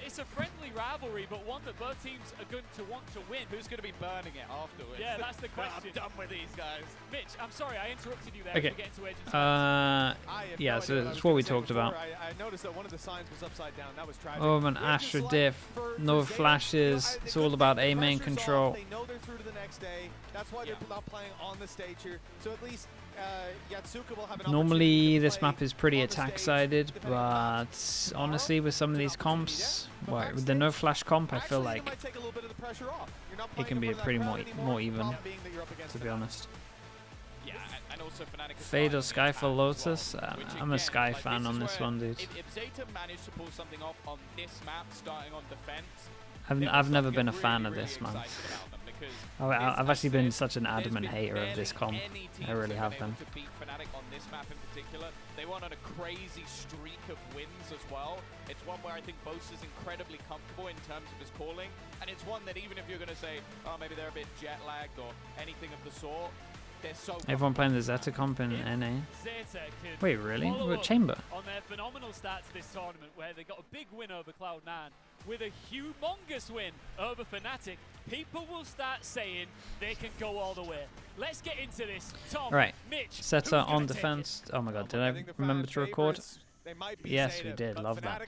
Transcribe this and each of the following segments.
It's a friendly rivalry, but one that both teams are going to want to win. Who's going to be burning it afterwards? Yeah, that's the question. I'm done with these guys. Mitch, I'm sorry, I interrupted you there. Okay. We're getting to agency. Yeah, so that's what we talked about. I noticed that one of the signs was upside down. That was tragic. Oh, an Astra diff, no flashes. It's all about A main control. They know they're through to the next day. That's why they're not playing on the stage here. So at least Yatsuka will have an Normally this map is pretty attack sided, but honestly with some of these comps, with the no flash comp, I feel like it can be a pretty more even, to be honest. Yeah, and also Fnatic Fade or Sky for Lotus? I'm a Sky fan on this one, dude. If Zeta managed to pull something off on this map, starting on defense, I've never been a fan of this, man. I've actually been such an adamant hater of this comp. I really have been. To beat Fnatic on this map in particular, they went on a crazy streak of wins as well. It's one where I think Boast is incredibly comfortable in terms of his calling, and it's one that even if you're going to say, oh, maybe they're a bit jet lagged or anything of the sort, they're so. Everyone playing the Zeta comp in NA. Wait, really? What Chamber? On their phenomenal stats this tournament, where they got a big win over Cloud9 with a humongous win over Fnatic, people will start saying they can go all the way. Let's get into this. Tom, right. Mitch, Zeta on defense. Oh my god, did I remember to record? Yes, we did. Love that.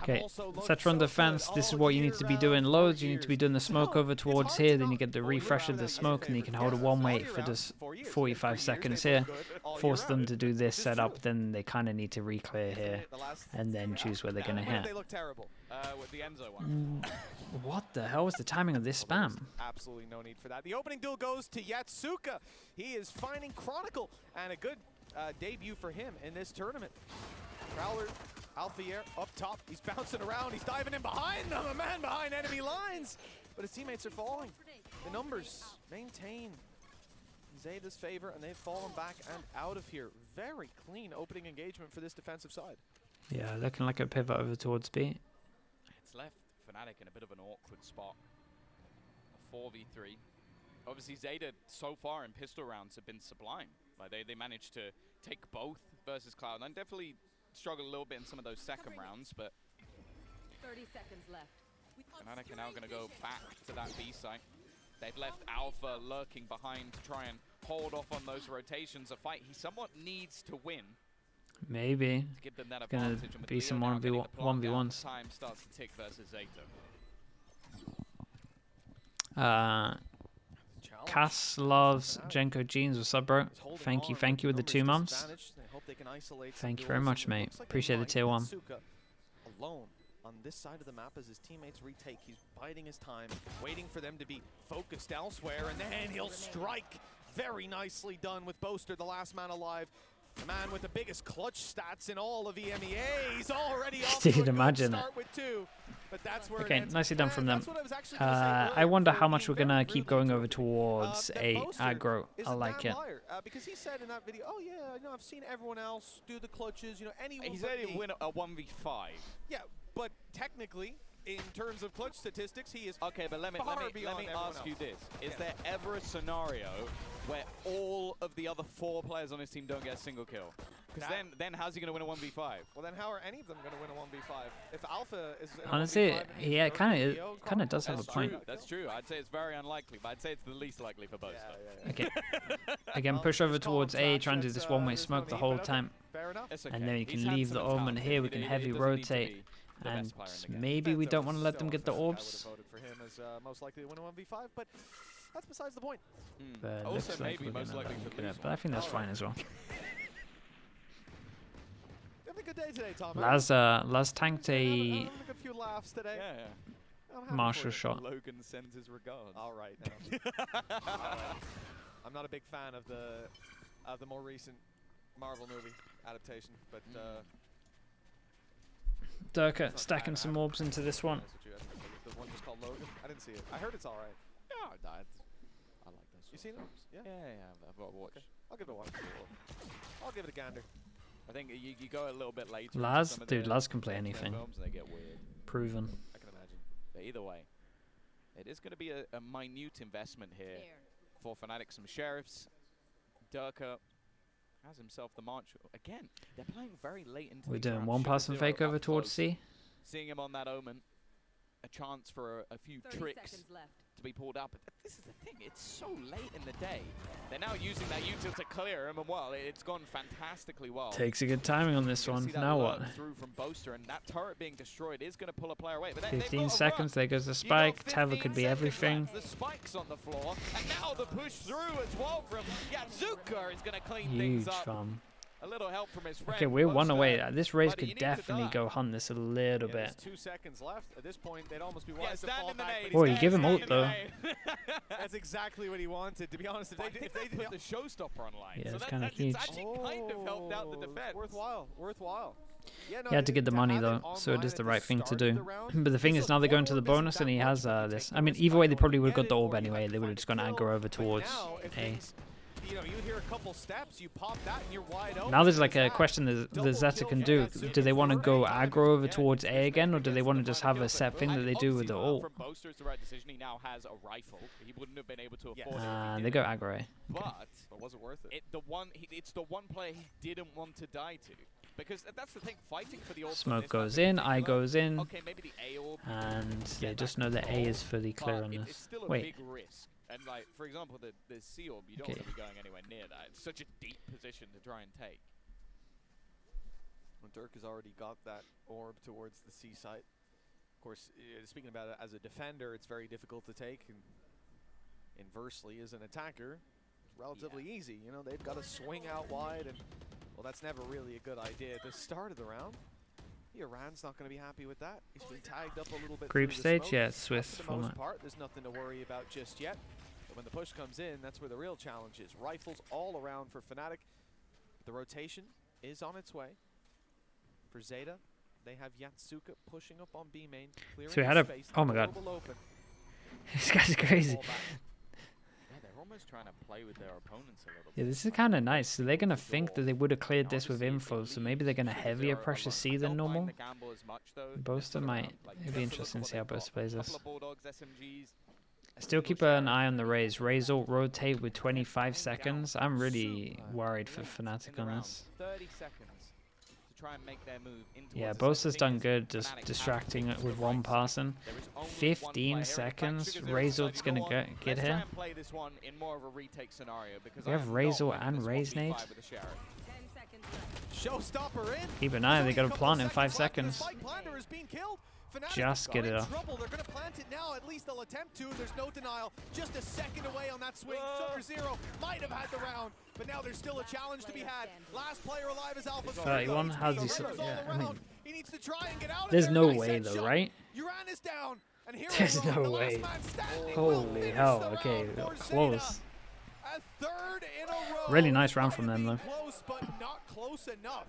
Okay, Zeta on defense. This is what you need to be doing loads. You need to be doing the smoke over towards here. Then you get the refresh of the smoke, and you can hold a one-way for just 45 seconds here. Force them to do this setup. Then they kind of need to re-clear here, and then choose where they're going to hit. What the hell was the timing of this spam? Absolutely no need for that. The opening duel goes to Yatsuka. He is finding Chronicle, and a good debut for him in this tournament. Prowler, Alfier up top. He's bouncing around. He's diving in behind them. A man behind enemy lines. But his teammates are falling. The numbers maintain Zeta's favor, and they've fallen back and out of here. Very clean opening engagement for this defensive side. Yeah, looking like a pivot over towards B. It's left Fnatic in a bit of an awkward spot. A 4v3. Obviously, Zeta so far in pistol rounds have been sublime. Like they managed to take both versus Cloud9. Definitely struggled a little bit in some of those second rounds, but 30 seconds left. Fnatic are now going to go back to that B site. They've left Alpha lurking behind to try and hold off on those rotations. A fight he somewhat needs to win. Maybe. To give them that Gonna advantage. And be some 1v1s. Time starts to tick versus Zeta. Cass loves Jenko Jeans. What's up, bro? Thank you with the 2 months. Thank you very much, mate. Appreciate the tier 1. Alone on this side of the map as his teammates retake. He's biding his time, waiting for them to be focused elsewhere, and then he'll strike. Very nicely done with Boaster, the last man alive. The man with the biggest clutch stats in all of EMEA. He's already off Did to a good imagine start with 2. But that's where okay, nicely done from them. I wonder how much we're going to keep going over towards a aggro. I like it. Because he said in that video, oh yeah, I know I've seen everyone else do the clutches, you know, anyone. He said he'd win a 1v5. Yeah, but technically, in terms of clutch statistics, he is okay. But let me ask you this: Is there ever a scenario where all of the other 4 players on his team don't get a single kill? Because then how's he going to win a 1v5? Well, then how are any of them going to win a 1v5? If Alpha is in honestly, a 1v5 yeah, kind of does have a point. That's true. I'd say it's very unlikely, but I'd say it's the least likely for both. Okay. Again, push over towards A, try and do this one-way smoke the whole time. Fair enough. And then you can leave the Omen here. We can heavy rotate. And maybe we don't want to let them get the orbs. For him as most likely to win a 1v5, but that's besides the point. But looks like we're gonna look it up. But I think that's fine as well. Having a good day today, Tom. Laz tanked a good few laughs today. Marshall shot. Logan sends his regards. All right. I'm not a big fan of the more recent Marvel movie adaptation, but Durka stacking some orbs into this one. The one just called Logan. I didn't see it. I heard it's all right. Yeah, I like those. You seen it? Yeah. I've got to watch. Okay. I'll give it a watch. I'll give it a gander. I think you go a little bit later. Laz, dude, Laz can play anything. Films, they get weird. Proven. I can imagine. But either way, it is going to be a minute investment here for Fnatic. Some sheriffs. Durka has himself the march. Again, they're playing very late into We're these doing rounds. one person fake over towards C. seeing him on that Omen, a chance for a few 30 tricks seconds left. to be pulled out. But this is the thing, it's so late in the day. They're now using that util to clear him, and well, it's gone fantastically well. Takes a good timing on this one. Now what? Through from Boaster, and that turret being destroyed is going to pull a player away. But 15 seconds, there goes the spike. Teva could be everything. The spike's on the floor, and now the push through as well from Yatsuka is going to clean Huge things up. farm. A little help from his friend. Okay, we're one Boaster, away. This race but you could need to definitely die. go hunt this a little bit. There's 2 seconds left. At this point, they'd almost be wise to stand fall in the back. nade. but Oh, he's you give him dead. ult though. That's exactly what he wanted. To be honest, if they put the showstopper online. Yeah, so it's that, kinda that's huge. actually kind of helped out the defense. Worthwhile. Yeah, no, He had to get the money have it though, so it online is at the right thing to start of do. the round, But the thing this is, now they're going to the Lotus isn't bonus, that and he much has if you take this. the I mean, risk either by way, they going probably to would have got get the it, orb or you anyway. have They to would find have just gone the aggro kill. over But towards now, if A. things, you hear a couple steps, you pop that, and you're wide open. Now there's like a There's that. question that Double Zeta kill can for do. Yatsuka. Do they want to go Right. aggro over Yeah, towards A again, or do they want to Gets just the have final a kill, set but thing that they do with the ult? From Boaster is the right decision. He now has a rifle. He wouldn't have been able to afford it. if he They didn't. go aggro A. But was it worth it? it's the one player he didn't want to die to. Because that's the thing, fighting for the orb. Smoke goes in, I goes in, Okay, maybe the A orb. and they get just that know that A control, is fully but clear on it's this. still a Wait, big risk. And like, for example, the C orb, you don't Okay. want to be going anywhere near that. It's such a deep position to try and take. Well, Dirk has already got that orb towards the C site. Of course, speaking about it as a defender, it's very difficult to take. And inversely, as an attacker, it's relatively easy. You know, they've got to swing out wide, and well, that's never really a good idea at the start of the round. Iran's not going to be happy with that. He's been tagged up a little bit. Group through the stage, smoke. yeah, it's Swiss For the most format. part, there's nothing to worry about just yet. But when the push comes in, that's where the real challenge is. Rifles all around for Fnatic. The rotation is on its way. For Zeta, they have Yatsuka pushing up on B main. So we had a. Oh my god. This guy's crazy. Yeah, they're almost trying to play with their opponents a little Yeah, bit. this is kind of nice. So they're going to think that they would have cleared this with info, so maybe they're going to heavier pressure C than normal. Boaster might. It'd be interesting to see how Boaster plays this. Still keep an eye on the Raze. Raze ult rotate with 25 seconds. I'm really worried for Fnatic on this. 30 seconds to try and make their move into Yeah, Boaster's done good, just distracting it with one passing. 15 seconds. Raze ult's going to get here. We have Raze ult and Raze nade. 10 seconds left. Showstopper in. Keep an eye, they got to plant in 5 seconds. Spike planter is being killed. Fnatic Just get are it in off. trouble. They're going to plant it now. At least they'll attempt to. There's no denial. Just a second away on that swing. Sugar Zero might have had the round, but now there's still a challenge to be had. Last player alive is Alpha. 31. How's he? Yeah, I mean, he needs to try and get out of there's there. no Nice way head though, shot. right? Uran is down. And here There's we go. no The last way. man standing will Holy finish hell. the Okay, round for close. Zeta. A third in a row. Really nice round Might from have them, been though. Close, but not close enough.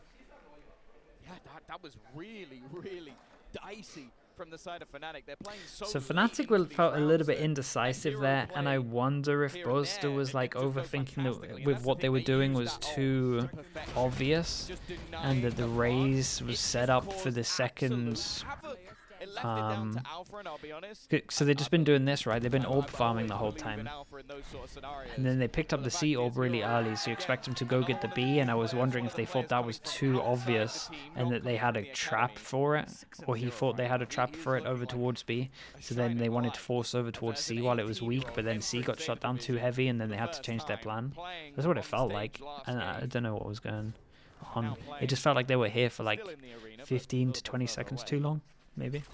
Yeah, that was really, really dicey from the side of Fnatic. They're playing so So late Fnatic into will these felt a little rounds bit that indecisive Hero there, and I play wonder if here and Boaster there, was and like it just goes overthinking fantastically. And with that's what the they thing, were doing use was that ult too to perfection. obvious, Just and that denying the block. Raze was It set just up caused for the second. absolute havoc. It left it down to Alpha, and I'll be honest. So they've just been doing this, right? They've been orb I've farming the always whole believed in time. Alpha in those sort of scenarios. And then they picked up But the fact C is, orb really you're early, so you expect them to go get the B, and I was wondering if they thought that was too obvious and that they had a trap for it, or he thought they had a trap for it over towards B, so then they wanted to force over towards C while it was weak, but then C got shot down too heavy, and then they had to change their plan. That's what it felt like, and I don't know what was going on. It just felt like they were here for like 15 to 20 seconds too long, maybe.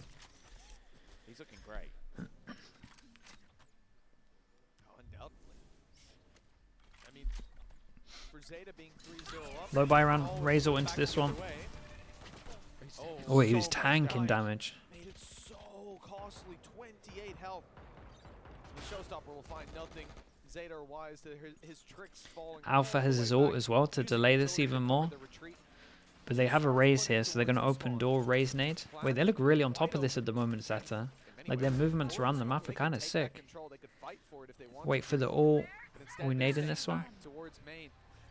He's looking great. Undoubtedly. I mean, for Zeta being 3-0 up. Low buy round, Razor into this one. Oh, he was tanking damage. Made it so costly, 28 health. The Showstopper will find nothing. Zeta are wise to his tricks falling. Alpha has his ult as well to delay this even more. But they have a Raze here, so they're going to open door, Raze nade. Wait, they look really on top of this at the moment, Zeta. Like, their movements around the map are kind of sick. Wait for the ult. Are we nading this one?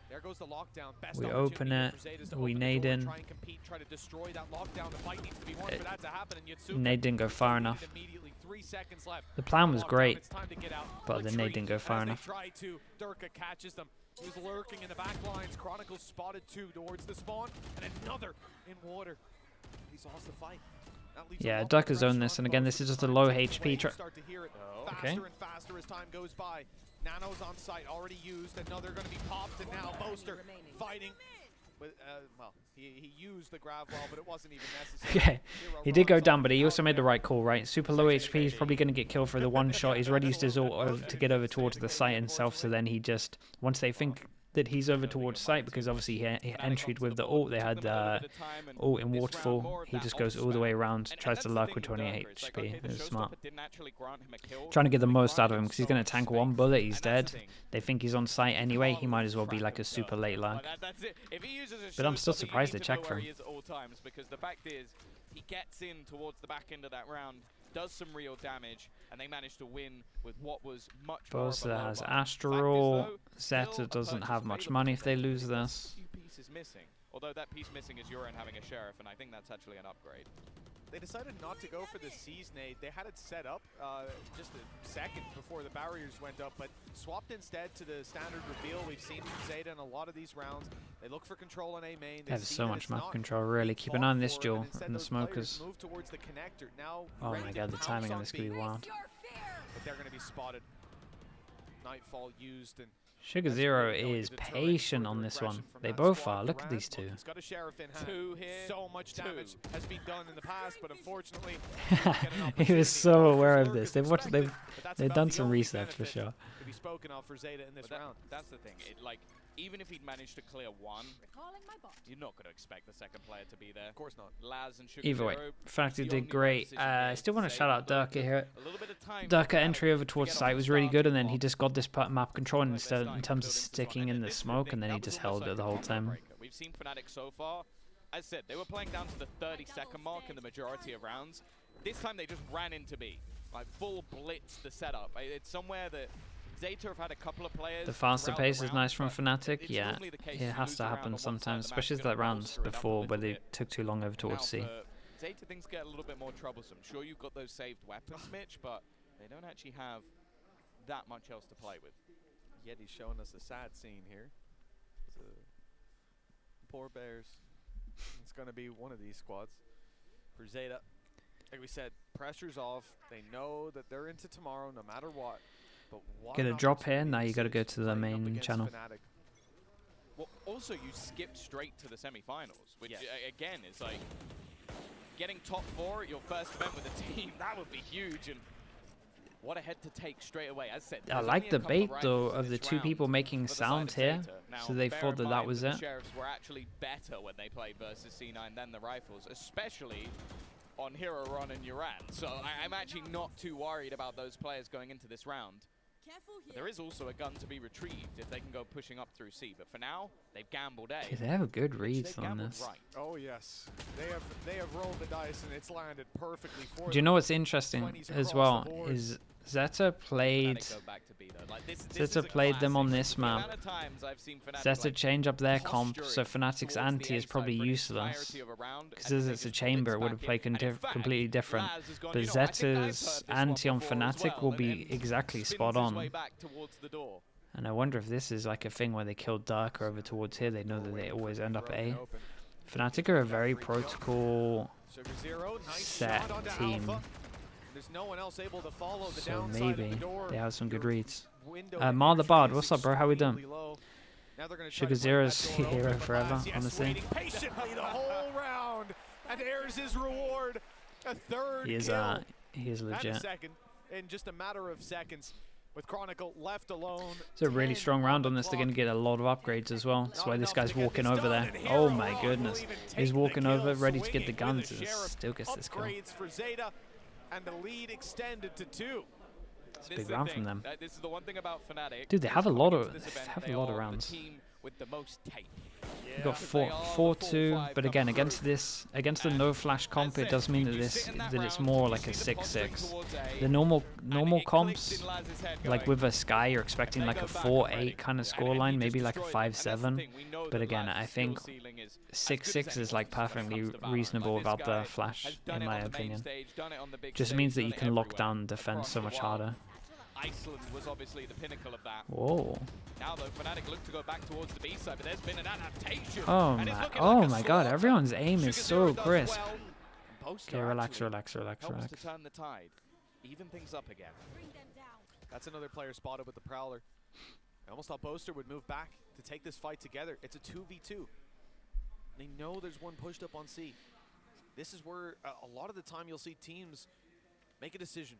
There goes the lockdown. Best We open it. We nade in. Try and compete, try to destroy that lockdown. The fight needs to be won for that to happen, and Yatsuka Nade didn't go far enough. immediately. 3 seconds left. The plan was Lockdown, great, it's time to get out. but the nade didn't go far As they enough. try to, Durka catches them. He's lurking in the back lines. Chronicles spotted 2 towards the spawn, and another in water. He's lost the fight. Yeah, Duck has owned this, and again, this is just a low HP. Okay. Faster and faster as time goes by. Nano's on site, already used, and now they're going to be popped, and now Boaster fighting. With, well, he used the grab wall, but it wasn't even necessary. Okay, he did go down, but he also made the right call, right? Super low HP, he's probably going to get killed for the one shot. He's already used his ult to get over towards the site himself, so then he just, once they think that he's over towards site, because obviously he entered with the ult, they had ult in waterfall, he just goes all the way around, tries to lurk with 28 HP. It was smart. Trying to get the most out of him, because he's going to tank one bullet, he's dead. They think he's on site anyway, he might as well be like a super late lurk. But I'm still surprised they checked for him. Because the fact is, he gets in towards the back end of that round, does some real damage, and they managed to win with what was much more of a low has bar. Astral. Zeta doesn't have much money if they lose this. Few pieces missing. Although that piece missing is Uran having a Sheriff, and I think that's actually an upgrade. They decided not to go for the Seize nade. They had it set up just a second before the barriers went up, but swapped instead to the standard reveal we've seen from Zeta in a lot of these rounds. They look for control on A main. They have so much map control, really. Keep an eye on this duel and the smokers. Move towards the connector. Now oh my god, the timing on this could be wild. But they're going to be spotted. Nightfall used, and Sugar Zero is patient on this one. They both are. Look at these two. He's got a Sheriff in hand. So much damage has been done in the past, but unfortunately, he was so aware of this. They've done some research for sure. To be spoken of for Zeta in this round. That's the thing. Even if he'd managed to clear one, you're not going to expect the second player to be there. Of course not. Laz and Sugar Either way, Zero, Fnatic did great. I still want to shout out Durka here. Durka entry over towards site was really good, and then he just got this map control instead in terms of sticking in the smoke, and then he just held it the whole time. We've seen Fnatic so far. As I said, they were playing down to the 30-second mark in the majority of rounds. This time they just ran into B, like full blitz the setup. It's somewhere that Zeta have had a couple of players. The faster pace is nice from Fnatic. Yeah, it has to happen sometimes, especially that round before where they took too long over towards C. Zeta things get a little bit more troublesome. Sure, you've got those saved weapons, Mitch, but they don't actually have that much else to play with. Yet he's showing us a sad scene here. Poor Bears. It's going to be one of these squads for Zeta. Like we said, pressure's off. They know that they're into tomorrow no matter what. But get a drop here, now you got to go to the main channel. Fnatic. Well, also you skipped straight to the semi-finals, which again is like getting top 4 at your first event with a team. That would be huge, and what a head to take straight away. As said, I like the bait though of the two people making sound here, so they thought that that was it. The Sheriffs were actually better when they played versus C9 than the Rifles, especially on Hero Ron and Uran. So I'm actually not too worried about those players going into this round. But there is also a gun to be retrieved if they can go pushing up through C. But for now, they've gambled A. They have a good reads on this. Right. Oh yes, they have rolled the dice and it's landed perfectly for them. Do you know what's interesting as well is Zeta played them on this map. Zeta change up their comp, so Fnatic's anti is probably useless. Because as it's a chamber, it would have played completely different. But Zeta's anti on Fnatic will be exactly spot on. And I wonder if this is like a thing where they killed Darker over towards here. They know that they always end up at A. Fnatic are a very protocol set team. There's no one else able to follow the so downside maybe of the door. they have some good reads. Mar the Bard, what's up, bro? How we doing? Sugar Zero's hero forever, honestly. Patiently the whole round, and there's his reward. A third he is legit. And a second, in just a matter of seconds, with Chronicle left alone. It's a really strong round on this. They're going to get a lot of upgrades as well. That's why this guy's walking over there. Oh my goodness. He's walking over, ready to get the guns, and still gets this kill. For Zeta, and the lead extended to 2. It's a big round from them. This is the one thing about Fnatic. Dude, they have a lot of rounds. With the most tape. We've got 4-2, but again, against the no flash comp, it does mean that it's more like a 6-6. The normal comps, like with a Sky, you're expecting like a 4-8 kind of scoreline, maybe like a 5-7. But again, I think 6-6 is like perfectly reasonable without the flash, in my opinion. Just means that you can lock down defense so much harder. Iceland was obviously the pinnacle of that. Whoa. Now though, Fnatic look to go back towards the B side, but there's been an adaptation. Oh my god, everyone's aim is so crisp. Poster Okay, relax, actually relax, relax, helps relax. to turn the tide, even things up again. Bring them down. That's another player spotted with the Prowler. I almost thought Boaster would move back to take this fight together. It's a 2v2. They know there's one pushed up on C. This is where a lot of the time you'll see teams make a decision,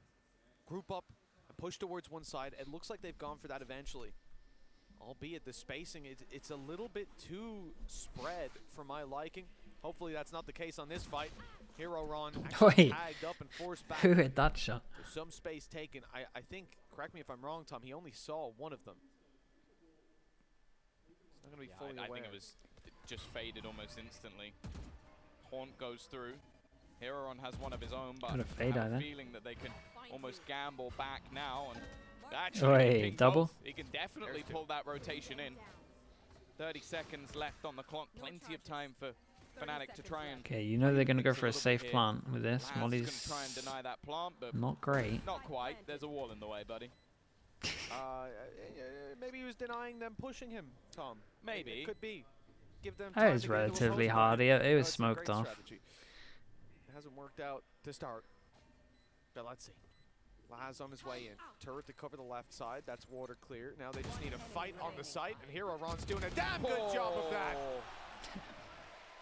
group up, and push towards one side. It looks like they've gone for that eventually. Albeit the spacing, it's a little bit too spread for my liking. Hopefully that's not the case on this fight. Hero Ron actually tagged up and forced back. Who hit that shot? There's some space taken. I think, correct me if I'm wrong, Tom, he only saw one of them. It's not going to be fully I aware. think it was just faded almost instantly. Haunt goes through. Heroron has one of his own, but Got a fade I have out a there. feeling that they can almost gamble back now. And actually, Wait, ping double? both. He can definitely pull that rotation in. 30 seconds left on the clock. Plenty of time for Fnatic to try and. Okay, you know they're gonna go for a safe plant with this. Laz gonna Molly's try and deny that plant, but not great. not quite. There's a wall in the way, buddy. Maybe he was denying them pushing him, Tom. Maybe. It could be. Give them That time was to get into a relatively post hard. fight. It was It's a smoked great off. strategy. It hasn't worked out to start. But let's see. Laz on his way in. Turret to cover the left side. That's water clear. Now they just need a fight on the site, and Hero Ron's doing a damn good job of that.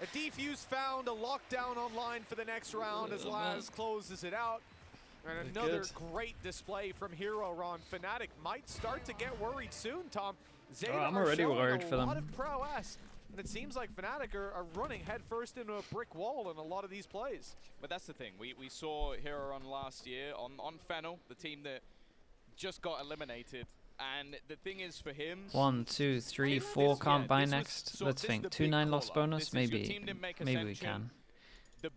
A defuse found, a lockdown online for the next round as Laz closes it out. And another great display from Hero Ron. Fnatic might start to get worried soon, Tom. Zeta I'm are already showing worried a for them. lot of prowess. And it seems like Fnatic are running headfirst into a brick wall in a lot of these plays. But that's the thing. We saw Heroron last year on Fennel, the team that just got eliminated. And the thing is for him... 1, 2, 3, 4 can't buy next. Let's think. 2-9 loss bonus. Maybe we can.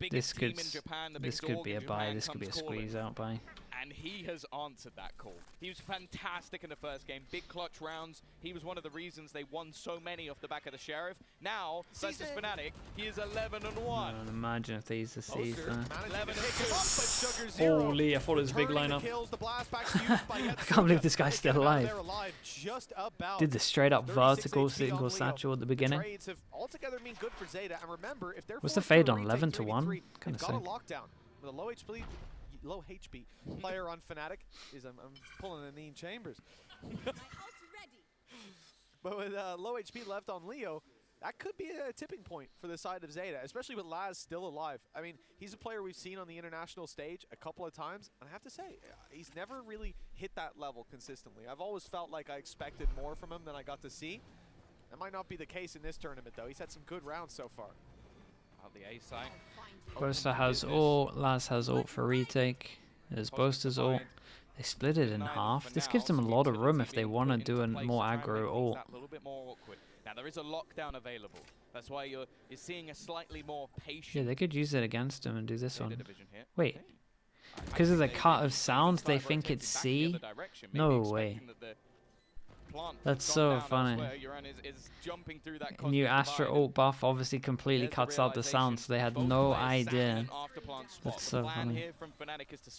This could be a buy. This could be a squeeze out buy. And he has answered that call. He was fantastic in the first game. Big clutch rounds. He was one of the reasons they won so many off the back of the Sheriff. Now, versus Fnatic, he is 11-1. Imagine if they use the C's there. 11 Holy, I thought it was a big lineup. I can't believe this guy's still alive. Did the straight up vertical single satchel at the beginning. What's the fade on? 11-1? Kind of sick. With a low HP player on Fnatic is I'm pulling a Neen Chambers. My ult's ready. But with low HP left on Leo, that could be a tipping point for the side of Zeta, especially with Laz still alive. I mean, he's a player we've seen on the international stage a couple of times, and I have to say, he's never really hit that level consistently. I've always felt like I expected more from him than I got to see. That might not be the case in this tournament, though. He's had some good rounds so far. Out the A side. Boaster has ult, Laz has ult for retake. There's Boaster's ult. They split it in half. This gives them a lot of room if they want to do a more aggro ult. A little bit more awkward. Now there is a lockdown available. That's why you're seeing a slightly more patient. Yeah, they could use it against him and do this one. division here. Wait. Okay. Because of the cut of sound, they think it's C? No way. That's so funny. New Astra ult buff obviously completely cuts out the sound, so they had no idea. That's so funny. It's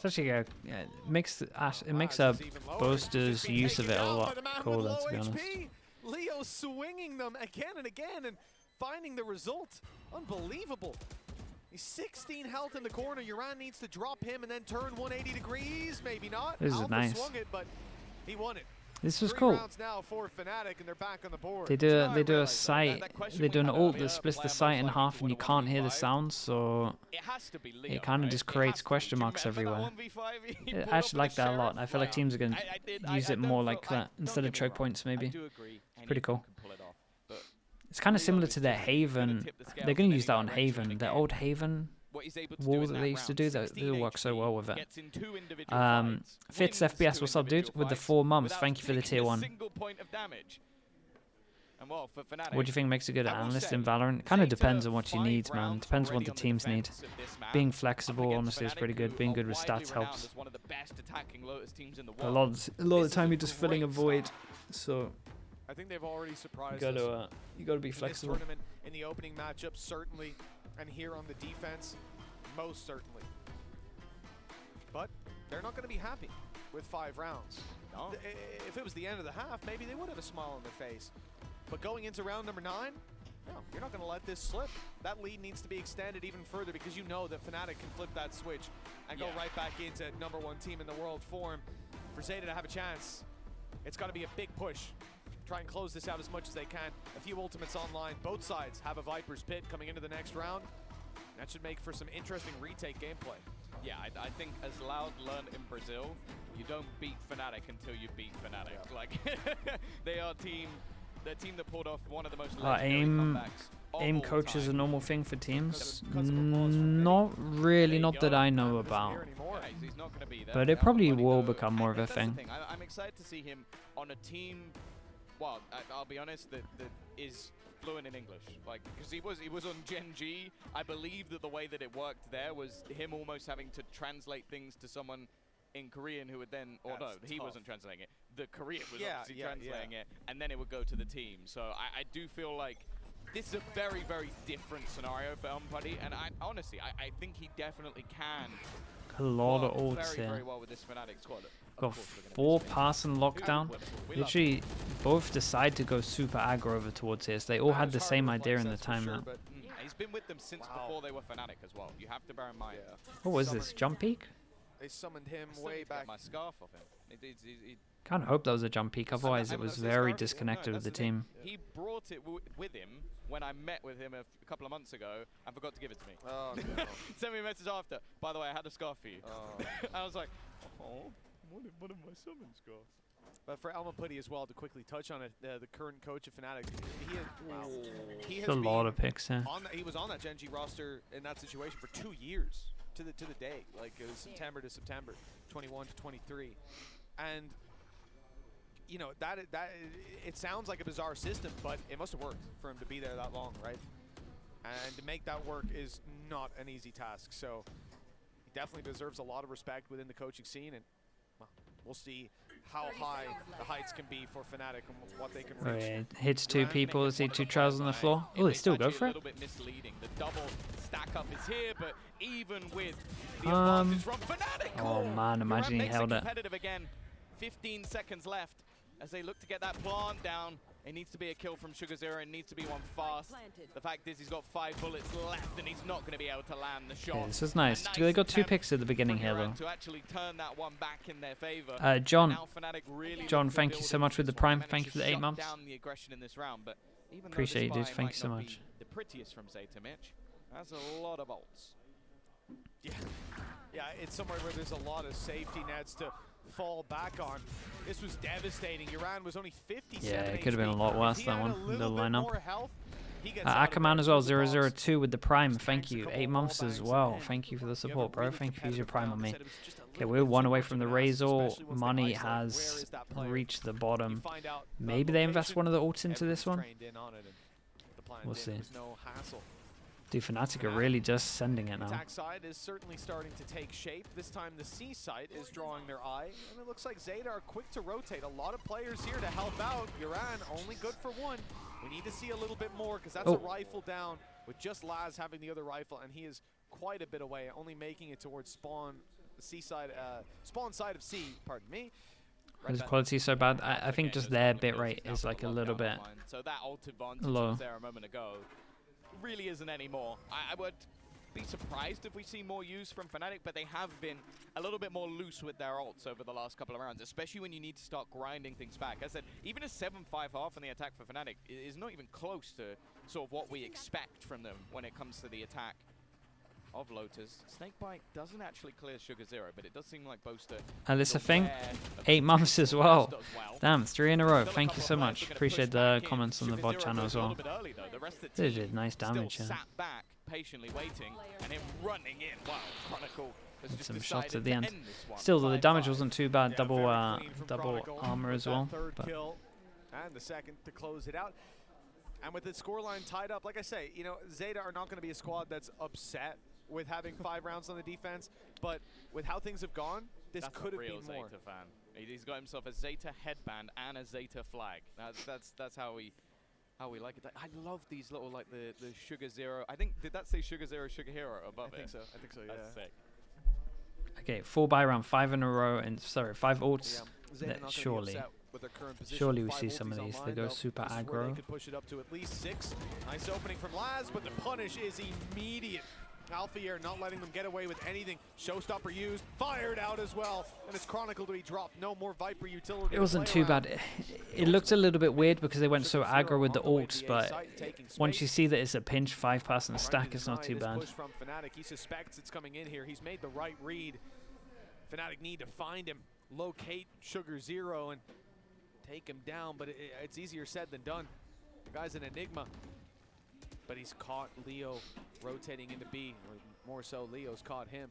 actually it makes Boaster's use of it a lot cooler, to be honest. Leo swinging them again and again and finding the result. Unbelievable. He's 16 health in the corner. Uran needs to drop him and then turn 180 degrees. Maybe not. This is Alpha nice. swung it, but he won it. This was 3 cool. rounds now for Fnatic, and they're back on the board. They do a sight. They do an ult that splits the sight in half, and you can't hear the sounds, so it kind of just creates question marks everywhere. I actually like that a lot. I feel like teams are gonna use it more like that instead of choke points, maybe. It's pretty cool. It's kind of similar to their Haven. They're gonna use that on Haven. Their old Haven wall that they used to do, they work so well with it. Fitz FPS, what's up, dude? With the 4 months, thank you for the tier 1. What do you think makes a good analyst in Valorant? Kind of depends on what you need, man. Depends on what the teams need. Being flexible, honestly, is pretty good. Being good with stats helps. A lot of the time, you're just filling a void, so I think they've already surprised you gotta be flexible. In this tournament, in the opening matchup, certainly, and here on the defense, most certainly. But they're not going to be happy with 5 rounds. No. If it was the end of the half, maybe they would have a smile on their face. But going into round number 9, No, you're not going to let this slip. That lead needs to be extended even further because you know that Fnatic can flip that switch and go right back into #1 team in the world form. For Zeta to have a chance, it's got to be a big push. Try and close this out as much as they can. A few ultimates online. Both sides have a Viper's Pit coming into the next round. That should make for some interesting retake gameplay. Yeah, I think as Loud learned in Brazil, you don't beat Fnatic until you beat Fnatic. Yeah. Like, they are the team that pulled off one of the most legendary comebacks. Aim coach is a normal thing for teams? Not really, not that I know about. He's not gonna be there. But it probably will become more of a thing. I'm excited to see him on a team, well, I'll be honest, that is fluent in English. Like, because he was on Gen G. I believe that the way that it worked there was him almost having to translate things to someone in Korean who would then, or no, he wasn't translating it. The Korean was obviously translating it, and then it would go to the team. So I do feel like this is a very, very different scenario for Umputty, and honestly, I think he definitely can. A lot of ults very, here. very well with this Fnatic squad. Got 4 pass and lockdown. Literally, both decide to go super aggro over towards here. So they all had the same idea in the timeout. He's been with them since before they were Fnatic as well. You have to bear in mind. What was this? Jump peak? They summoned him way back. My scarf off him. Can't hope that was a jump peak, otherwise it was very disconnected with the team. He brought it with him when I met with him a couple of months ago and forgot to give it to me. Oh, no. Sent me a message after. By the way, I had a scarf for you. Oh. I was like, oh, one of my summon scarves. But for Umputty as well, to quickly touch on it, the current coach of Fnatic, he has a lot of picks here. He was on that Gen G roster in that situation for 2 years to the day. Like, it was September to September, 21 to 23. And you know, that it sounds like a bizarre system, but it must have worked for him to be there that long, right? And to make that work is not an easy task. So he definitely deserves a lot of respect within the coaching scene, and well, we'll see how high the heights can be for Fnatic and what they can reach. Right. Hits 2 people, see 2 trials on the floor. Oh, they still go for it. A little bit misleading. The double stack up is here, but even with the advantage from Fnatic, oh man, imagine he held it. Competitive again. 15 seconds left as they look to get that plant down. It needs to be a kill from Sugar Zero. It needs to be one fast. The fact is he's got 5 bullets left and he's not going to be able to land the shot. Okay, this is nice. They got 2 picks at the beginning here though. To actually turn that one back in their favor. John, thank you so much with the prime. Thank you for the 8 months. Down the aggression in this round, but even appreciate you, dude. Thank you so much. The prettiest from Zeta, Mitch. That's a lot of ults. Yeah, it's somewhere where there's a lot of safety nets to fall back on. This was devastating. Uran was only 57 Yeah, it could have been a lot worse, that one, the lineup. Health, Ackerman as well, 002 with the prime. Thank you. 8 months as well. Thank you for the support, bro. Thank you for your prime on me. Okay, we're 1 away from the Razor. Money has reached the bottom. Maybe they invest one of the ults into this one. We'll see. Dude, Fnatic are really just sending it now. Attack side is certainly starting to take shape. This time the C side is drawing their eye, and it looks like Zeta are quick to rotate. A lot of players here to help out. Uran only good for 1. We need to see a little bit more because that's a rifle down with just Laz having the other rifle, and he is quite a bit away, only making it towards spawn side of C. Pardon me. His quality is so bad. I think just their bitrate is like a little bit so that ult advantage low. Was there a moment ago. Really isn't anymore. I would be surprised if we see more use from Fnatic, but they have been a little bit more loose with their ults over the last couple of rounds, especially when you need to start grinding things back. As I said, even a 7-5 half on the attack for Fnatic is not even close to sort of what we expect from them when it comes to the attack of Lotus. Snakebite doesn't actually clear Sugar Zero, but it does seem like Boaster. And it's a thing. 8 months as well. Damn, 3 in a row. Thank you so much. Appreciate the comments on the VOD channel as well. They did nice damage here. Sat back, patiently waiting, and him running in. Wow, Chronicle has just some shots at the end. This Still, the damage wasn't too bad. Double armor as well. Third kill and the second to close it out. And with the scoreline tied up, like I say, you know, Zeta are not going to be a squad that's upset with having 5 rounds on the defense, but with how things have gone, this could have been more. Zeta fan. He's got himself a Zeta headband and a Zeta flag. That's how we like it. I love these little, like the Sugar Zero. I think, did that say Sugar Zero, Sugar Hero above it? I think so, yeah. That's sick. Okay, 4 buy round, 5 in a row, and sorry, 5 ults. Yeah. Surely. with their current position. Surely we 5 see some of ultis these. They online, go though. super This is where they aggro. could push it up to at least 6. Nice opening from Laz, but the punish is immediate. Alphier not letting them get away with anything. Showstopper used, fired out as well, and it's Chronicle to be dropped. No more Viper utility. It wasn't too bad. It looked a little bit weird because they went so aggro with the ults, but once you see that it's a pinch 5-person stack, it's not too bad. Push from Fnatic. He suspects it's coming in here. He's made the right read. Fnatic need to find him, locate Sugar Zero, and take him down, but it's easier said than done. The guy's an enigma, but he's caught Leo rotating into B, or more so Leo's caught him.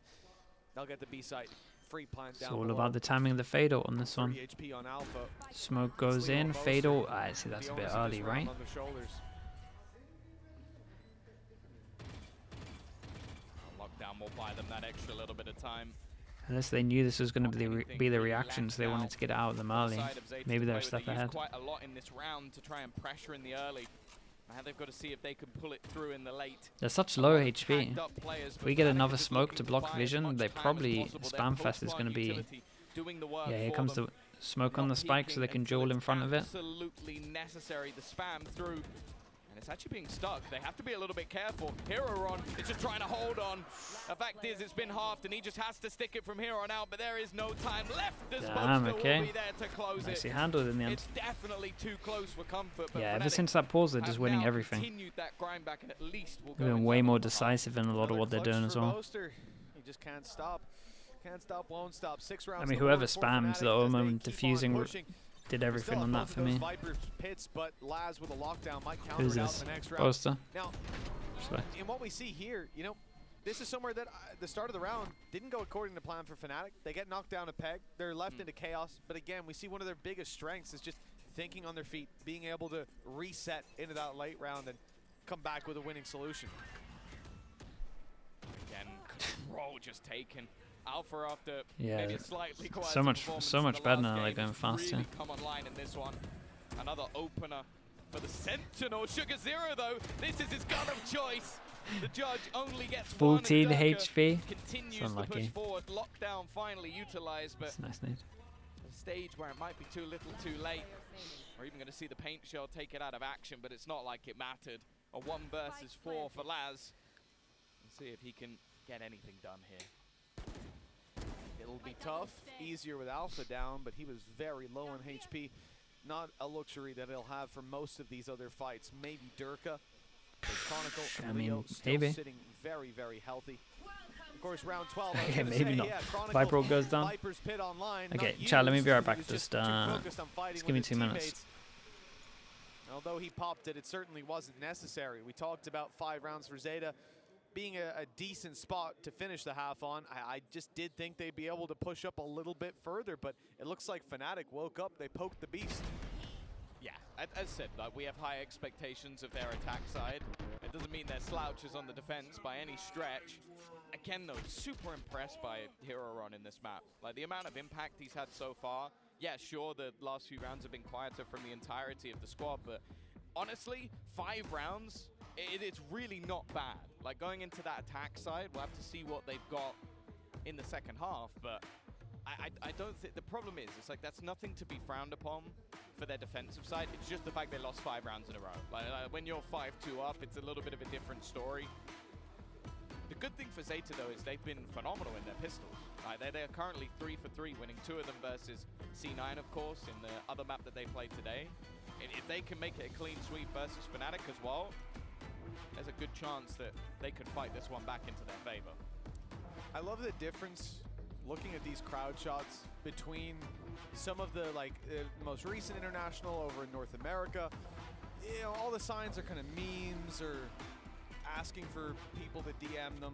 They'll get the B site. Free plant down It's all below. about the timing of the fade ult on this one. 30 HP on Alpha. Smoke goes in, fade ult. I see that's a bit early, right? On the shoulders. Lockdown will buy them that extra little bit of time. Unless they knew this was going to be the reactions, they wanted to get out of them early. Maybe they're a step ahead. Quite a lot in this round to try and pressure in the early. Now they've got to see if they can pull it through in the late. They're such low HP. If we get another smoke to block vision, they probably Spamfest is going to be. Yeah, here comes the smoke on the spike so they can duel in front of it. Absolutely necessary. The spam through. And it's actually being stuck. They have to be a little bit careful. Heroron is just trying to hold on. The fact is, it's been halved, and he just has to stick it from here on out. But there is no time left. The smoke still will be there to close Nicely it. handled in the end. It's definitely too close for comfort. But Yeah, ever Fnatic since that pause, they're just winning have now everything. continued that grind back, and at least will go They're into way the more half. decisive in a lot of what they're doing as well. He just can't stop. Can't stop, won't stop. 6 rounds. I mean, whoever spammed the Omen diffusing did everything on that for me. Pits, but Laz with a lockdown might counter Who's it out this? in the next round. Poster? Now, in what we see here, you know, this is somewhere that the start of the round didn't go according to plan for Fnatic. They get knocked down a peg. They're left into chaos. But again, we see one of their biggest strengths is just thinking on their feet, being able to reset into that late round and come back with a winning solution. Again, control just taken. Alpha after Yeah, maybe a slightly quieter so much performance in the better last now. They're game. going He's faster. Really come online in this one. Another opener for the Sentinel. Sugar Zero though, this is his gun of choice. The judge only gets 14 one, and HP. continues It's to push unlucky. forward. Lockdown finally utilized, but That's a nice nade. a stage where it might be too little too late. We're even going to see the paint shell take it out of action, but it's not like it mattered. A 1 versus 4 for Laz. Let's see if he can get anything done here. It'll be tough, easier with Alpha down, but he was very low on HP. Not a luxury that he'll have for most of these other fights. Maybe Durka, but Chronicle and I mean, Leo still maybe. sitting very, very healthy. Of course, round 12. Yeah, maybe not. Viper ult goes down. Viper's pit online, Okay, not chat, let me used. be right back. He was Just too focused on fighting give me with 2 his minutes. teammates. Although he popped it, it certainly wasn't necessary. We talked about 5 rounds for Zeta being a decent spot to finish the half on. I just did think they'd be able to push up a little bit further, but it looks like Fnatic woke up, they poked the beast. Yeah, as said, like, we have high expectations of their attack side. It doesn't mean they're slouches on the defense by any stretch. Again, though, super impressed by Heroron in this map. Like, the amount of impact he's had so far. Yeah, sure, the last few rounds have been quieter from the entirety of the squad, but honestly, 5 rounds, it's really not bad. Like, going into that attack side, we'll have to see what they've got in the second half, but I don't think the problem is, it's like that's nothing to be frowned upon for their defensive side. It's just the fact they lost 5 rounds in a row. Like when you're 5-2 up, it's a little bit of a different story. The good thing for Zeta though is they've been phenomenal in their pistols. They're currently 3 for 3, winning 2 of them versus C9, of course, in the other map that they played today. If they can make it a clean sweep versus Fnatic as well, there's a good chance that they could fight this one back into their favor. I love the difference looking at these crowd shots between some of the most recent international over in North America. You know, all the signs are kind of memes or asking for people to DM them.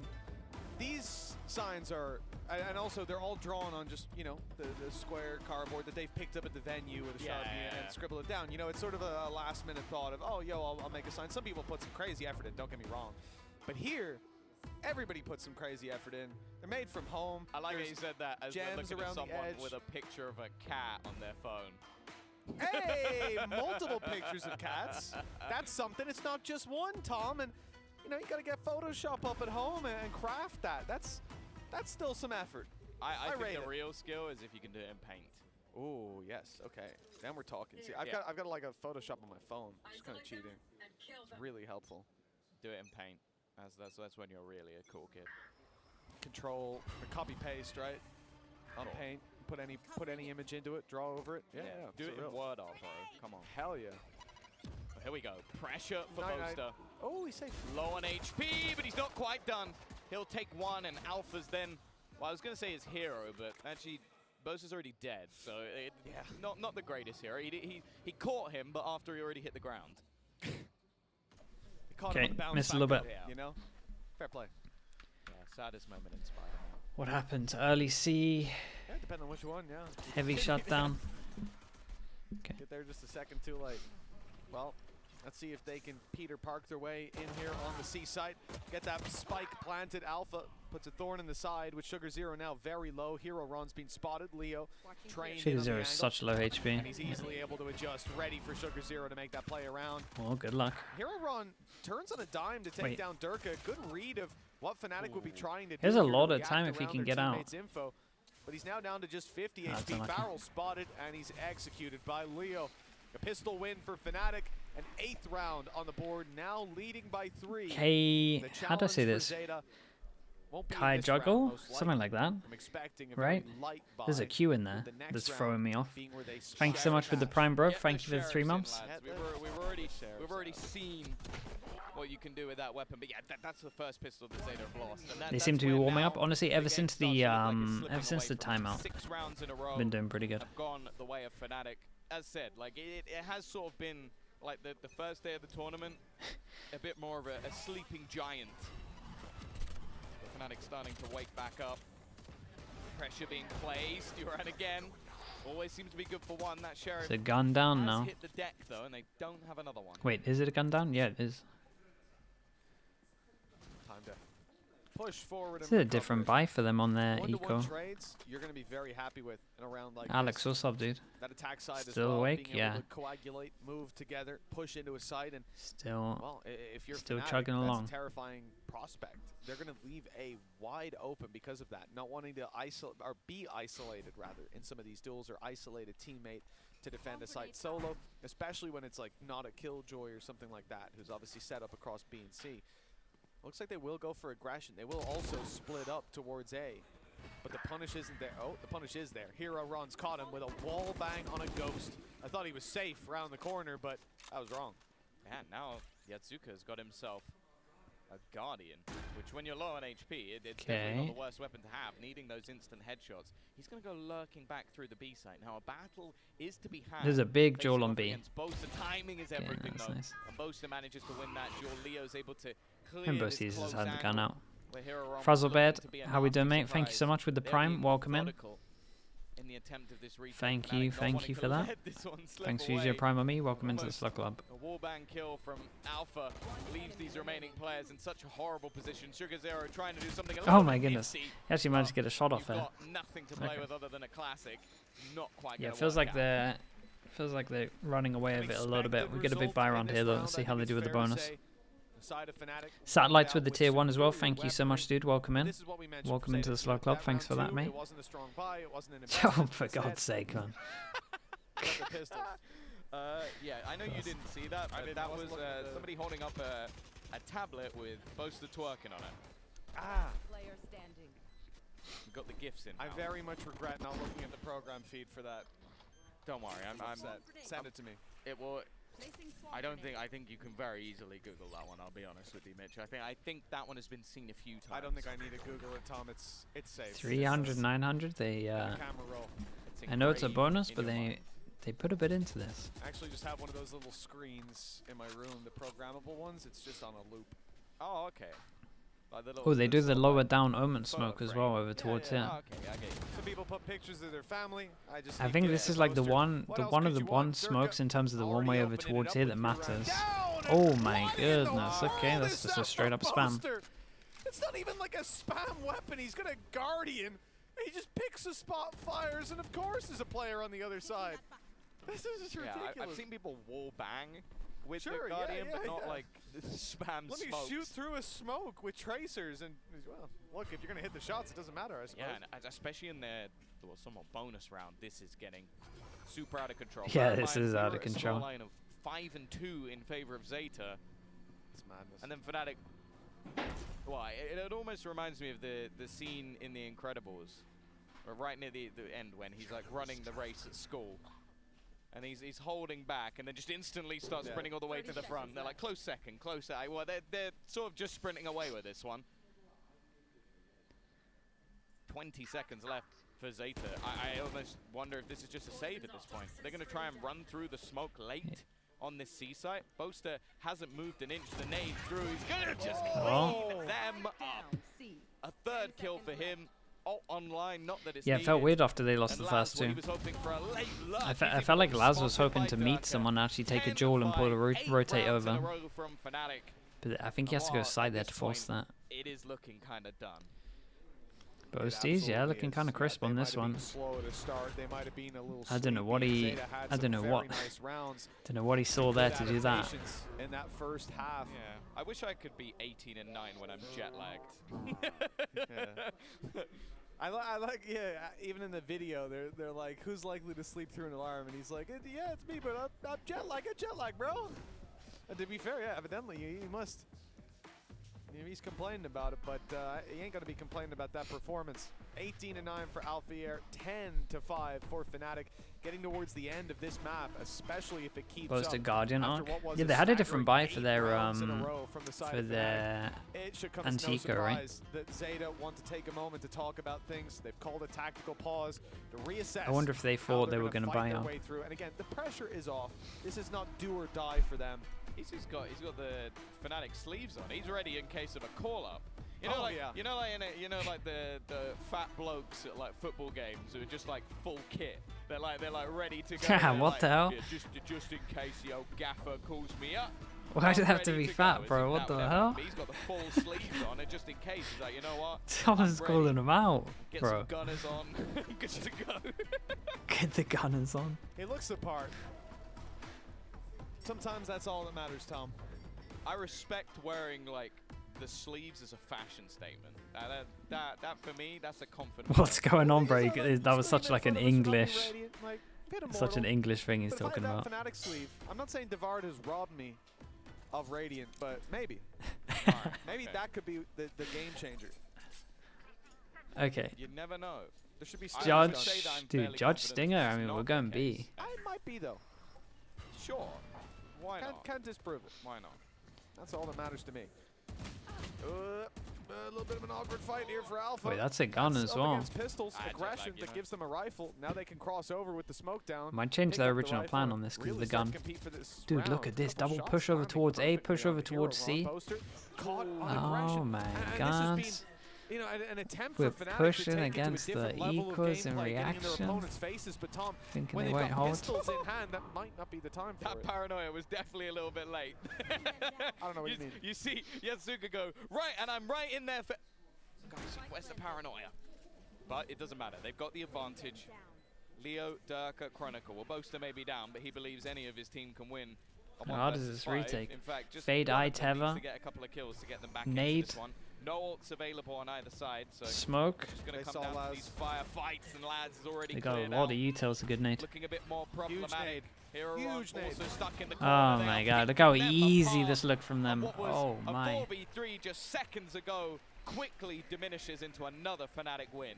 These signs are, and also they're all drawn on just, you know, the square cardboard that they've picked up at the venue with a Sharpie and scribble it down. You know, it's sort of a last minute thought of, oh, yo, I'll make a sign. Some people put some crazy effort in, don't get me wrong. But here, everybody puts some crazy effort in. They're made from home. I like how you said that as we're looking at someone with a picture of a cat on their phone. Hey, multiple pictures of cats. That's something. It's not just one, Tom. And you know, you got to get Photoshop up at home and craft that. That's still some effort. I think rate the it. real skill is if you can do it in paint. Oh yes, okay. Then we're talking. See, I've got like a Photoshop on my phone. Just kind of cheating. It's really helpful. Do it in Paint. That's when you're really a cool kid. Control, copy paste, right? On Paint, put any image into it, draw over it. Yeah, do it in Word art, bro. Come on. Hell yeah. Well, here we go. Pressure for Boaster. Oh, he's safe. Low on HP, but he's not quite done. He'll take one, and Alpha's then. Well, I was gonna say his hero, but actually, Boaster's already dead, so not the greatest hero. He caught him, but after he already hit the ground. Okay, missed a little bit. You know, fair play. Yeah, saddest moment in Spider-Man. What happened? Early C. Yeah, depending on which one. Yeah. Heavy shutdown. Okay. Get there just a second too late. Well, let's see if they can Peter Park their way in here on the C site. Get that spike planted. Alpha puts a thorn in the side with Sugar Zero now very low. Hero Run's been spotted. Leo trained. Sugar Zero is such low HP. And he's easily able to adjust, ready for Sugar Zero to make that play around. Well, good luck. Hero Run turns on a dime to take down Durka. Good read of what Fnatic would be trying to do. There's a lot of time if he can get out. Info, but he's now down to just 50 HP. Barrel spotted, and he's executed by Leo. A pistol win for Fnatic. An 8th round on the board, now leading by 3. K, how do I say this? Kai juggle? Something like that. Right? There's a Q in there that's throwing me off. Thank you so much for the Prime, bro. Thank you for the 3 months. We've already seen what you can do with that weapon, but yeah, that's the first pistol that Zeta have lost. And they seem to be warming up. Honestly, ever since the timeout, been doing pretty good. Have gone the way of Fnatic. As said, like it has sort of been like the first day of the tournament, a bit more of a sleeping giant. The Fnatic starting to wake back up. Pressure being placed. Duran again. Always seems to be good for one. That Sheriff. It's a gun down now. Hit the deck though, and they don't have another one. Wait, is it a gun down? Yeah, it is. Time to push forward. Is it a different buy for them on their eco? Trades, you're going to be very happy with in a round like Alex, what's up, dude? That attack side still as well, awake? being able to coagulate, move together, push into a site, and still. Well, if you're still Fnatic, chugging along. That's a terrifying prospect. They're going to leave A wide open because of that, not wanting to isolate or be isolated rather in some of these duels, or isolate a teammate to defend a site solo, especially when it's like not a Killjoy or something like that, who's obviously set up across B and C. Looks like they will go for aggression. They will also split up towards A. But the punish isn't there. Oh, the punish is there. Hero Run's caught him with a wall bang on a Ghost. I thought he was safe around the corner, but I was wrong. And now Yatsuka's got himself a Guardian, which when you're low on HP, it's definitely not the worst weapon to have, needing those instant headshots. He's going to go lurking back through the B site. Now, a battle is to be had. There's a big duel on B. Boaster. Timing is everything, though. Nice. And Boaster manages to win that duel. Leo's able to clear and this Boaster's close had the gun out. angle. Frazzlebed, how we doing, mate? Thank you so much with the Prime. Welcome in. In the attempt of this thank you for that. Thanks for using your Prime on me. Welcome into the Slug Club. A wallbang kill from Alpha leaves these remaining players in such a horrible position. Sugar Zero trying to do something a little Oh my goodness. He actually managed to get a shot off there. Got nothing to play with other than a classic. Not quite. Yeah, feels like they're running away with it a little bit. We get a big buy round here though. Let's see how they do with the bonus. Satellites with the tier 1 as well. Thank you so much, dude. Welcome in. Welcome into the Slug Club. Thanks for that, mate. Oh, for God's sake, man. Yeah, I know you didn't see that, but that was somebody holding up a tablet with Boaster twerking on it. Ah. We've got the GIFs in now. I very much regret not looking at the program feed for that. Don't worry, I'm send it to me. It will. I think you can very easily Google that one. I'll be honest with you, Mitch. I think that one has been seen a few times. I don't think I need to Google it, Tom. It's safe. 300, 900. They. I know it's a bonus, but they put a bit into this. I actually just have one of those little screens in my room, the programmable ones. It's just on a loop. Oh, okay. Oh, they do the lower down Omen smoke as well over towards here. Oh, okay, I get you. Some people put pictures of their family. I think this is like the one of the one smokes in terms of the one way over towards here that matters. Oh my goodness. Okay, that's just a straight up spam. It's not even like a spam weapon. He's got a Guardian. He just picks a spot, fires, and of course there's a player on the other side. This is just ridiculous. I've seen people wall bang with Sure, the Guardian, yeah, but not yeah. like spam Let me smokes. shoot through a smoke with tracers, and well, look, if you're gonna hit the shots, it doesn't matter, I suppose. Yeah, and especially in their somewhat bonus round, this is getting super out of control. Yeah, Bear in this mind, is we out were of at a control. scoreline of 5-2 in favor of Zeta, It's madness. and then Fnatic. Well, it almost reminds me of the scene in The Incredibles, or right near the end when he's like running the race at school, and he's holding back, and then just instantly starts sprinting all the way to the front. They're like close second, close. Well, they're sort of just sprinting away with this one. 20 seconds left for Zeta. I almost wonder if this is just a save at this point. They're going to try and run through the smoke late on this C site. Boaster hasn't moved an inch. The nade through. He's going to just clean them up. A third kill for him. Oh, online, not that it's Yeah, it felt weird after they lost the first two. I felt like Laz was hoping to meet someone, actually take a duel and pull a rotate over. But I think he has to go side there to force that. It is looking kind of done. Boasties, yeah, looking kind of crisp on this one. I don't know what he, don't know what he saw there to do that. In that first half. Yeah, I wish I could be 18-9 when I'm jet lagged. I like, yeah, even in the video, they're like, who's likely to sleep through an alarm? And he's like, yeah, it's me, but I'm jet lagged, bro. And to be fair, yeah, evidently, he must. He's complaining about it, but he ain't going to be complaining about that performance. 18-9 for Alfier, 10-5 for Fnatic. Getting towards the end of this map, especially if it keeps Boasted up. Guardian arc. Yeah, they had a different buy for their Antico, right? That Zeta want to take a moment to talk about things. They've called a tactical pause to reassess. I wonder if they thought they were going to buy out. And again, the pressure is off. This is not do or die for them. He's got the Fnatic sleeves on. He's ready in case of a call up. You know, like the fat blokes at like football games who are just like full kit. They're like ready to go. Yeah, what the hell? Yeah, just in case the old gaffer calls me up. Why does it have to be fat, bro? What the hell? He's got the full sleeves on, and just in case, he's like, you know what? Someone's calling him out, Get bro. some gunners on. Good to go. Get the gunners on. He looks the part. Sometimes that's all that matters, Tom. I respect wearing like the sleeves as a fashion statement. That for me, that's a confidence. What's going on, bro? That was such like an English, such an English thing he's talking about. Fnatic sleeve. I'm not saying Devard has robbed me of Radiant, but maybe. Maybe that could be the game changer. Okay. You never know. There should be Judge Stinger. I mean, we're going B. It might be though. Sure. Why not? Can't disprove it. Why not? That's all that matters to me. A little bit of an awkward fight here for Alpha. Wait, that's a gun as well. Against pistols, aggression that gives them a rifle. Now they can cross over with the smoke down. Might change their original plan on this because of the gun. Dude, look at this. Double push over towards A, push over towards C. Oh my god. You know, an attempt We're for Fnatic pushing to take against it to a the different level of ecos and gameplay, getting into their reaction. opponents' faces, but Tom, Thinking when they they've won't got hold. pistols in hand, that might not be the time for That it. paranoia was definitely a little bit late. I don't know what you mean. You see Yasuka go, right, and I'm right in there for... Guys, where's the paranoia? But it doesn't matter. They've got the advantage. Leo, Durka, Chronicle. Well, Boaster may be down, but he believes any of his team can win. How does this retake? In fact, just Fade Eye Tether. To get a couple of kills to get them back Nade. into this one. No ults available on either side, so Smoke. just gonna come down to these firefights, and Lads is already They got a cleared lot out. of utils, a good nade. Looking a bit more problematic. Huge nade. Also stuck in the Oh corner. my They god, are look how picking them easy apart. this looked from them. What was Oh a my. 4v3 just seconds ago quickly diminishes into another Fnatic win.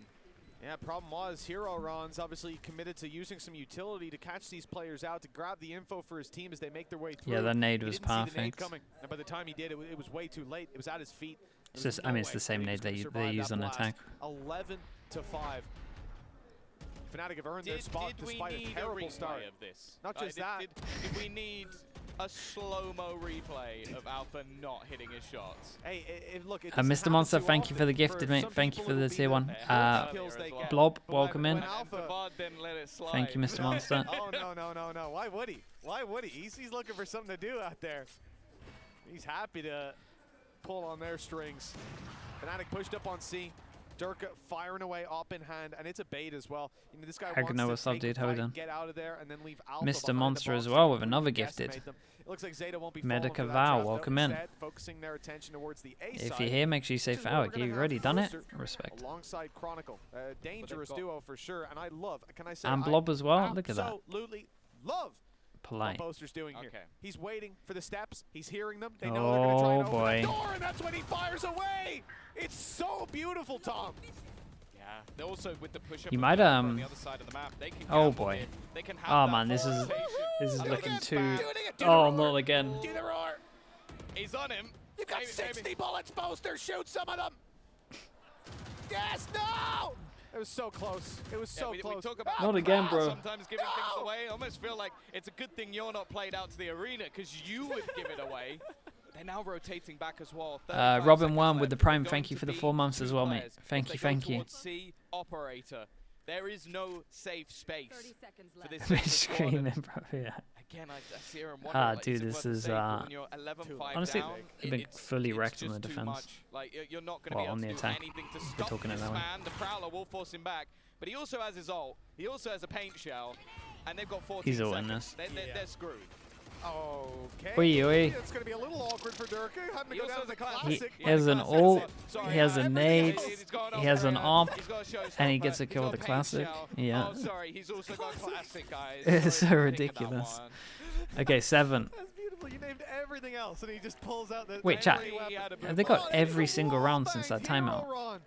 Yeah, problem was Hero Ron's obviously committed to using some utility to catch these players out, to grab the info for his team as they make their way through. Yeah, that nade He was didn't see the nade perfect. coming, and by the time he did, it was way too late. It was at his feet. It's just, I mean, it's the same nade they use on attack. 11-5. Fnatic have earned their spot despite a terrible start. Of this? Not just that. Did we need a slow-mo replay of Alpha not hitting his shots? Hey, look, it Mr. happen Monster, too thank you for the often. gifted, mate. some Thank you people, for it'll the be tier 1. kills they get. Blob, But welcome in. when Alpha, Devard didn't let it slide. Thank you, Mr. Monster. Oh, no. Why would he? Why would he? He's looking for something to do out there. He's happy to pull on their strings. Fnatic pushed up on C. Durka firing away up in hand, and it's a bait as well. You know, this guy Hagno, wants what's to up, take a dude? How we fight, doing? get out of there, and then leave Alpha Mr. behind the Monster box as to well with completely another gifted. decimate them. It looks like Zeta won't be Medica falling for that Val, trap, though. welcome in. Instead, focusing their attention towards the A If side, you're here, make sure you say which is where we're Fnatic. gonna You have already done it? Poster Respect. alongside Chronicle. Dangerous got- duo for sure, and I love, can I say, And I Blob as well. Look at that. absolutely love what Polite. Boaster's doing here. Okay. He's waiting for the steps. He's hearing them. They know they're going to try and open that door, and that's when he fires away. It's so beautiful, Tom. Yeah. They're also with the push up. You might, on the other side of the map. They can oh gamble boy. here. They can have Oh that man, this is rotation. looking Look too. at it, do the Oh, roar. not again. Do the roar. He's on him. You got Maybe- 60 bullets, Boaster. Shoot some of them. Yes, no. It was so close. It was so we close. talk about Not again, bro. Sometimes giving things away. I almost feel like it's a good thing you're not played out to the arena because you would give it away. They're now rotating back as well. 35 Robin seconds Worm with left. the Prime, They're thank going you to for the be 4 months two as well, mate. players. Thank If you, they go thank you. towards C operator, there is no safe space 30 seconds for left. this We're Zeta squad. And screaming, bro. Yeah. again, I see her and Ah, wonder, like, dude, is it this worth the is, save? But when you're 11-5 honestly, down, they've been it's fully wrecked on just the too defense. much. Like, you're not going to Well, be able on to the do attack. anything to We're stop talking it this that way. man. The Prowler will force him back, but he also has his ult. He also has a paint shell, and they've got 14 He's ulting seconds. this. They're screwed. Okay. Oi, oi. It's going to be a little awkward for Durka. Having to He go also down has the a classic. classic. He has an Classic. ult, Sorry, he has a everything nade, else. He's got he has an Operator, AWP, he's got a showstopper, and he gets a he's kill got with the paint classic. shell. Yeah. Oh, sorry, he's also got classic, guys. It's Sorry so for thinking that ridiculous. one. Okay, 7. That's beautiful. You named everything else, and he just pulls out the. Wait, chat. He had a bit Have they of got fun. every single round since that timeout?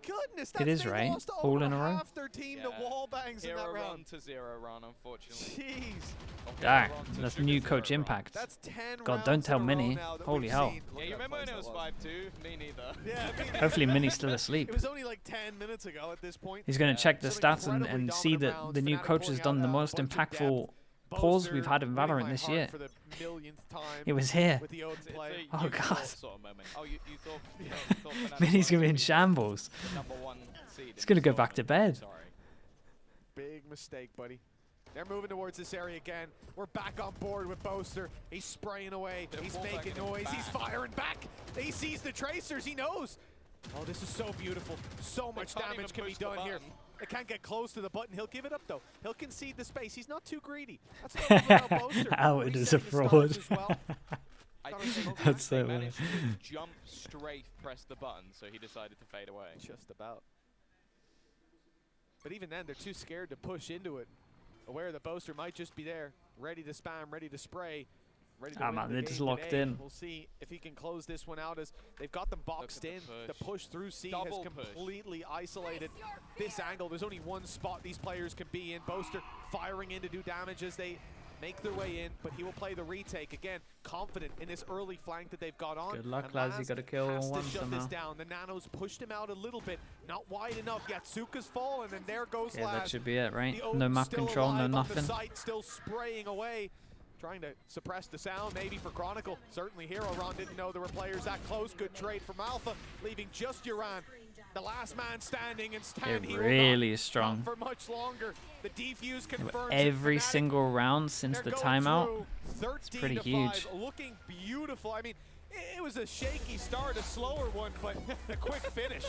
Goodness, It is, they right? lost All over in a row? half their team to wall bangs in that Hero run round. to 0 run, unfortunately. Jeez. Or Dang, hero run to that's sugar new 0 coach run. impact. That's 10 God, rounds don't tell in a row Minnie. now that Holy we've hell. seen. Yeah, you remember when it was 5-2? Me neither. Yeah, Hopefully Minnie's still It asleep. was only like 10 minutes ago at this point. He's going to check the Some stats and incredibly see dominant that rounds. the new Fnatic coach has pulling done out the a most bunch of impactful depth. pause Boaster we've had in winning Valorant my this heart year. for the millionth time He was here. with the Ode It's play. a Oh, universal God. sort of moment. Oh, you thought Fnatic Minnie's was going to be in the shambles. number 1 seed He's in going to this go back to tournament. bed. Sorry. Big mistake, buddy. They're moving towards this area again. We're back on board with Boaster. He's spraying away. They're He's full making backing him noise. He's back. firing back. He sees the tracers. He knows. Oh, this is so beautiful. So much can't damage even can be push the done here. button. They can't get close to the button. He'll give it up, though. He'll concede the space. He's not too greedy. That's what I love about Boaster. Howard is a Resetting the fraud. stars as well. I Gotta think say, they That's so managed to jump straight, press the button, so he decided to fade away. Just about. But even then, they're too scared to push into it. Aware that Boaster might just be there, ready to spam, ready to spray, ready to Ah, win man, the they're just game locked today. in. We'll see if he can close this one out as they've got them boxed at in. the The push through C Double has push. completely isolated this angle. There's only one spot these players can be in. Boaster firing in to do damage as they make their way in, but he will play the retake again, confident in this early flank that they've got on. Good luck, And lads. You Laz got to kill has to one shut somehow. this down. The Nanos pushed him out a little bit, not wide enough. Yatsuka's fallen, and there goes Yeah, that Laz. should be it, right? The No Oden's map still control, no alive on the nothing. site, still spraying away, trying to suppress the sound. Maybe for Chronicle. Certainly Hero Ron didn't know there were players that close. Good trade from Alpha, leaving just Uran, the last man standing, and stand. It He really will is not strong. for much longer. The defuse confirms Every Fnatic, single round since they're the going timeout. through 13 pretty to huge. 5, looking beautiful. I mean, it was a shaky start, a slower one, but a quick finish.